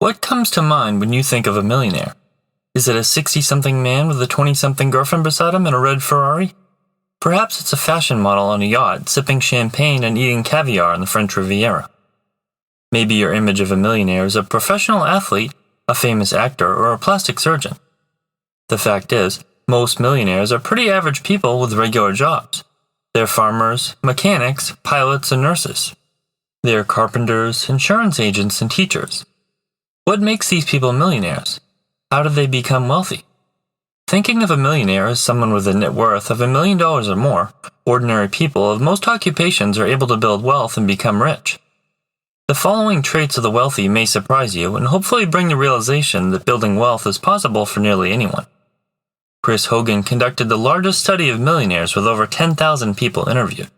What comes to mind when you think of a millionaire? Is it a 60-something man with a 20-something girlfriend beside him and a red Ferrari? Perhaps it's a fashion model on a yacht, sipping champagne and eating caviar in the French Riviera. Maybe your image of a millionaire is a professional athlete, a famous actor, or a plastic surgeon. The fact is, most millionaires are pretty average people with regular jobs. They're farmers, mechanics, pilots, and nurses. They're carpenters, insurance agents, and teachers. What makes these people millionaires? How did they become wealthy? Thinking of a millionaire as someone with a net worth of $1 million or more, ordinary people of most occupations are able to build wealth and become rich. The following traits of the wealthy may surprise you and hopefully bring the realization that building wealth is possible for nearly anyone. Hogan conducted the largest study of millionaires with over 10,000 people interviewed.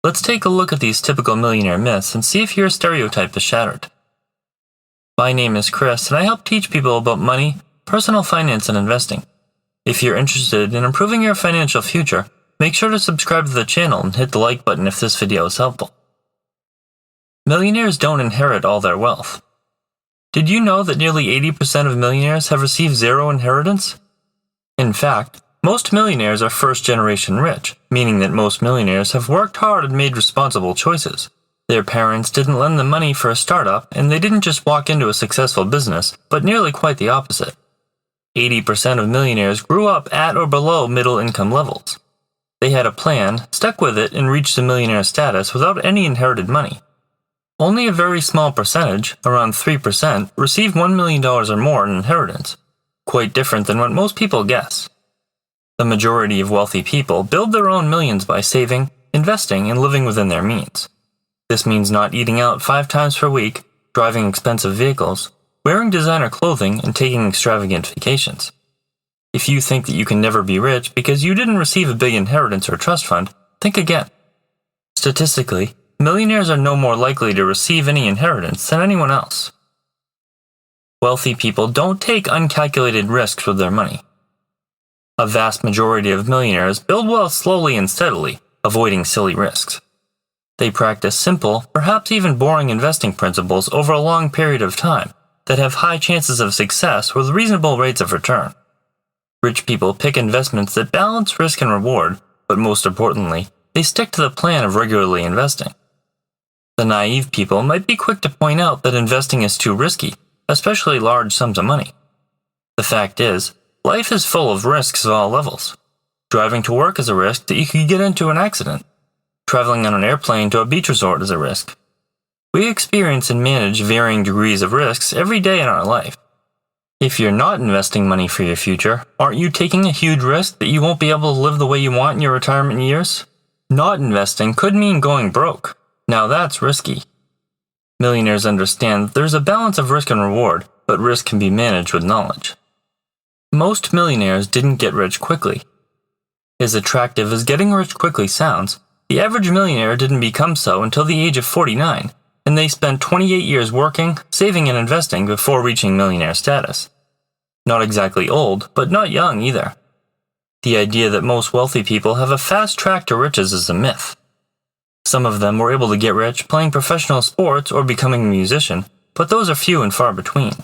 Let's take a look at these typical millionaire myths and see if your stereotype is shattered. My name is Chris, and I help teach people about money, personal finance, and investing. If you're interested in improving your financial future, make sure to subscribe to the channel and hit the like button if this video is helpful. Millionaires don't inherit all their wealth. Did you know that nearly 80% of millionaires have received zero inheritance? In fact, most millionaires are first-generation rich, meaning that most millionaires have worked hard and made responsible choices. Their parents didn't lend them money for a startup, and they didn't just walk into a successful business, but nearly quite the opposite. 80% of millionaires grew up at or below middle-income levels. They had a plan, stuck with it, and reached the millionaire status without any inherited money. Only a very small percentage, around 3%, received $1 million or more in inheritance, quite different than what most people guess. The majority of wealthy people build their own millions by saving, investing, and living within their means. This means not eating out 5 times per week, driving expensive vehicles, wearing designer clothing, and taking extravagant vacations. If you think that you can never be rich because you didn't receive a big inheritance or trust fund, think again. Statistically, millionaires are no more likely to receive any inheritance than anyone else. Wealthy people don't take uncalculated risks with their money. A vast majority of millionaires build wealth slowly and steadily, avoiding silly risks. They practice simple, perhaps even boring investing principles over a long period of time that have high chances of success with reasonable rates of return. Rich people pick investments that balance risk and reward, but most importantly, they stick to the plan of regularly investing. The naive people might be quick to point out that investing is too risky, especially large sums of money. The fact is, life is full of risks at all levels. Driving to work is a risk that you could get into an accident. Traveling on an airplane to a beach resort is a risk. We experience and manage varying degrees of risks every day in our life. If you're not investing money for your future, aren't you taking a huge risk that you won't be able to live the way you want in your retirement years? Not investing could mean going broke. Now that's risky. Millionaires understand that there's a balance of risk and reward, but risk can be managed with knowledge. Most millionaires didn't get rich quickly. As attractive as getting rich quickly sounds, the average millionaire didn't become so until the age of 49, and they spent 28 years working, saving, and investing before reaching millionaire status. Not exactly old, but not young either. The idea that most wealthy people have a fast track to riches is a myth. Some of them were able to get rich playing professional sports or becoming a musician, but those are few and far between.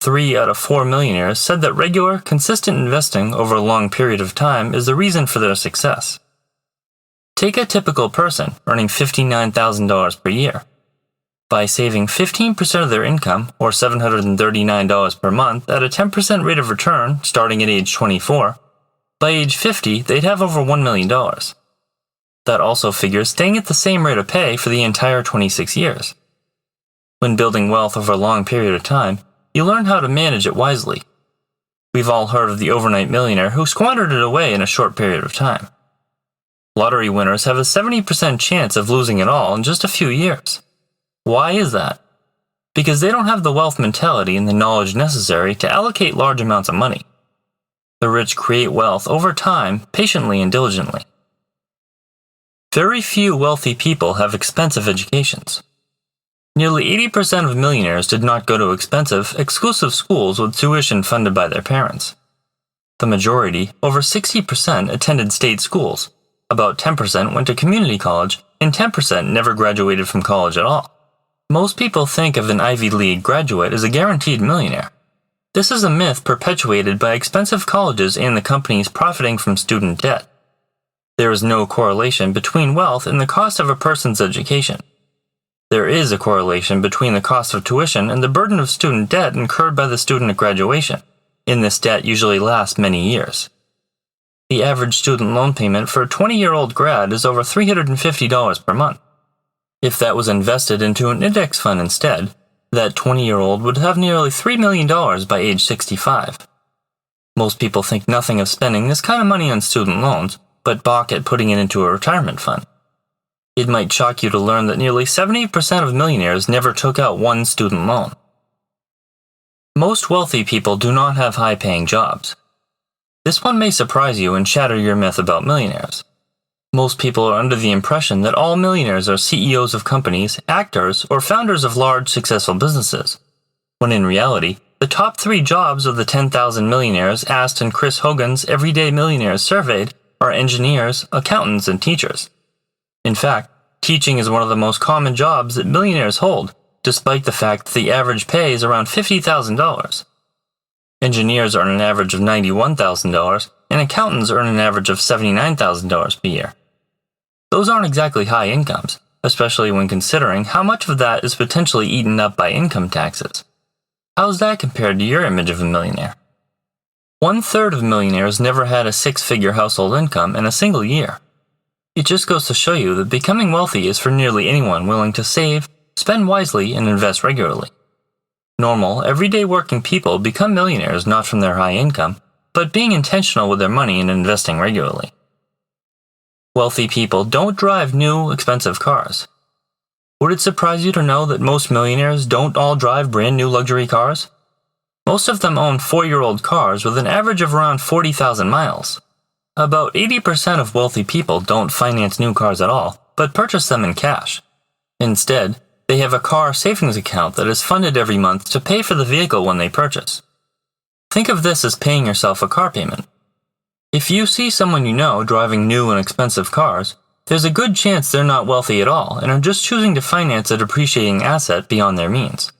3 out of 4 millionaires said that regular, consistent investing over a long period of time is the reason for their success. Take a typical person earning $59,000 per year. By saving 15% of their income, or $739 per month, at a 10% rate of return starting at age 24, by age 50 they'd have over $1 million. That also figures staying at the same rate of pay for the entire 26 years. When building wealth over a long period of time, you learn how to manage it wisely. We've all heard of the overnight millionaire who squandered it away in a short period of time. Lottery winners have a 70% chance of losing it all in just a few years. Why is that? Because they don't have the wealth mentality and the knowledge necessary to allocate large amounts of money. The rich create wealth over time, patiently and diligently. Very few wealthy people have expensive educations. Nearly 80% of millionaires did not go to expensive, exclusive schools with tuition funded by their parents. The majority, over 60%, attended state schools. About 10% went to community college, and 10% never graduated from college at all. Most people think of an Ivy League graduate as a guaranteed millionaire. This is a myth perpetuated by expensive colleges and the companies profiting from student debt. There is no correlation between wealth and the cost of a person's education. There is a correlation between the cost of tuition and the burden of student debt incurred by the student at graduation, and this debt usually lasts many years. The average student loan payment for a 20-year-old grad is over $350 per month. If that was invested into an index fund instead, that 20-year-old would have nearly $3 million by age 65. Most people think nothing of spending this kind of money on student loans, but balk at putting it into a retirement fund. It might shock you to learn that nearly 70% of millionaires never took out one student loan. Most wealthy people do not have high-paying jobs. This one may surprise you and shatter your myth about millionaires. Most people are under the impression that all millionaires are CEOs of companies, actors, or founders of large, successful businesses, when in reality, the top 3 jobs of the 10,000 millionaires asked in Chris Hogan's Everyday Millionaires surveyed are engineers, accountants, and teachers. In fact, teaching is one of the most common jobs that millionaires hold, despite the fact that the average pay is around $50,000. Engineers earn an average of $91,000, and accountants earn an average of $79,000 per year. Those aren't exactly high incomes, especially when considering how much of that is potentially eaten up by income taxes. How's that compared to your image of a millionaire? 1/3 of millionaires never had a 6-figure household income in a single year. It just goes to show you that becoming wealthy is for nearly anyone willing to save, spend wisely, and invest regularly. Normal, everyday working people become millionaires not from their high income, but being intentional with their money and investing regularly. Wealthy people don't drive new, expensive cars. Would it surprise you to know that most millionaires don't all drive brand new luxury cars? Most of them own 4-year-old cars with an average of around 40,000 miles. About 80% of wealthy people don't finance new cars at all, but purchase them in cash. Instead, they have a car savings account that is funded every month to pay for the vehicle when they purchase. Think of this as paying yourself a car payment. If you see someone you know driving new and expensive cars, there's a good chance they're not wealthy at all and are just choosing to finance a depreciating asset beyond their means.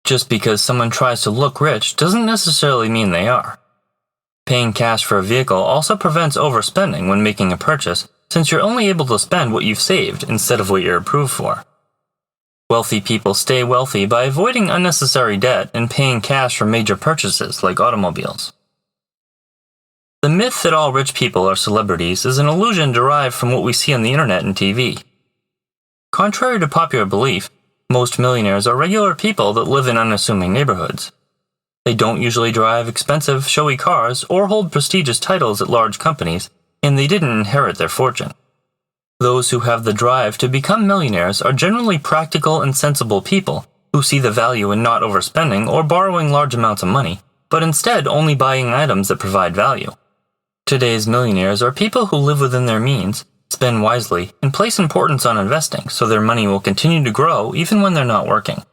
Just because someone tries to look rich doesn't necessarily mean they are. Paying cash for a vehicle also prevents overspending when making a purchase, since you're only able to spend what you've saved instead of what you're approved for. Wealthy people stay wealthy by avoiding unnecessary debt and paying cash for major purchases like automobiles. The myth that all rich people are celebrities is an illusion derived from what we see on the internet and TV. Contrary to popular belief, most millionaires are regular people that live in unassuming neighborhoods. They don't usually drive expensive, showy cars or hold prestigious titles at large companies, and they didn't inherit their fortune. Those who have the drive to become millionaires are generally practical and sensible people who see the value in not overspending or borrowing large amounts of money, but instead only buying items that provide value. Today's millionaires are people who live within their means, spend wisely, and place importance on investing so their money will continue to grow even when they're not working.